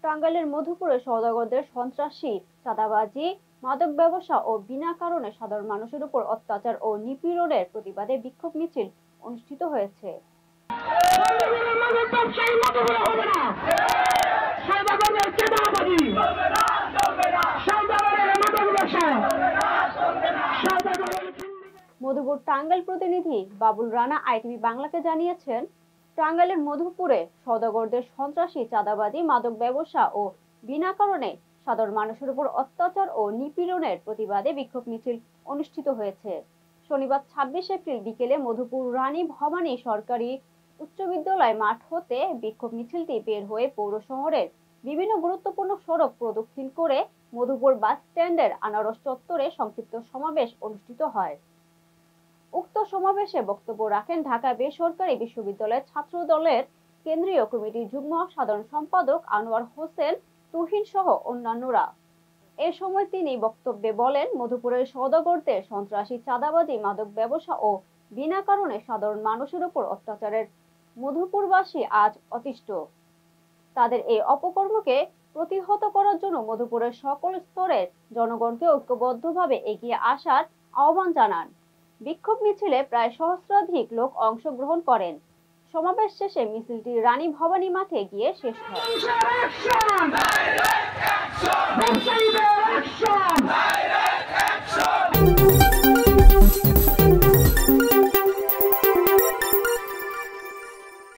টাঙ্গাইলের মধুপুরে সওদাগরদের সন্ত্রাসী, চাঁদাবাজি, মাদক ব্যবসা ও বিনা কারণে সাধারণ মানুষের উপর অত্যাচার ও নিপীড়নের প্রতিবাদে বিক্ষোভ মিছিল অনুষ্ঠিত হয়েছে। মধুপুর টাঙ্গাইল প্রতিনিধি বাবুল রানা আইটিভি বাংলাকে জানিয়েছেন, টাঙ্গাইলের মধুপুরে সওদাগরদের সন্ত্রাসী, চাঁদাবাজি, মাদক ব্যবসা ও বিনা কারণে সাধারণ মানুষের উপর অত্যাচার ও নিপীড়নের প্রতিবাদে বিক্ষোভ মিছিল অনুষ্ঠিত হয়েছে। শনিবার ২৬ এপ্রিল বিকেলে মধুপুর রানী ভবানী সরকারি উচ্চ বিদ্যালয় মাঠ হতে বিক্ষোভ মিছিলটি বের হয়ে পৌর শহরের বিভিন্ন গুরুত্বপূর্ণ সড়ক প্রদক্ষিণ করে মধুপুর বাস স্ট্যান্ডের আনারস চত্বরে সংক্ষিপ্ত সমাবেশ অনুষ্ঠিত হয়। উক্ত সমাবেশে বক্তব্য রাখেন ঢাকা বেসরকারি বিশ্ববিদ্যালয়ের ছাত্র দলের কেন্দ্রীয় কমিটির যুগ্ম সাধারণ সম্পাদক আনোয়ার হোসেন তুহিন সহ অন্যান্যরা। এ সময় তিনি বক্তব্যে বলেন, মধুপুরের সওদাগরদের সন্ত্রাসী, চাঁদাবাজি, মাদক ব্যবসা ও বিনা কারণে সাধারণ মানুষের উপর অত্যাচারের মধুপুরবাসী আজ অতিষ্ঠ। তাদের এই অপকর্মকে প্রতিহত করার জন্য মধুপুরের সকল স্তরের জনগণকে ঐক্যবদ্ধভাবে এগিয়ে আসার আহ্বান জানান। বিক্ষোভ মিছিলে প্রায় সহস্রাধিক লোক অংশগ্রহণ করেন। সমাবেশ শেষে মিছিলটি রানী ভবানী মাঠে গিয়ে শেষ হয়।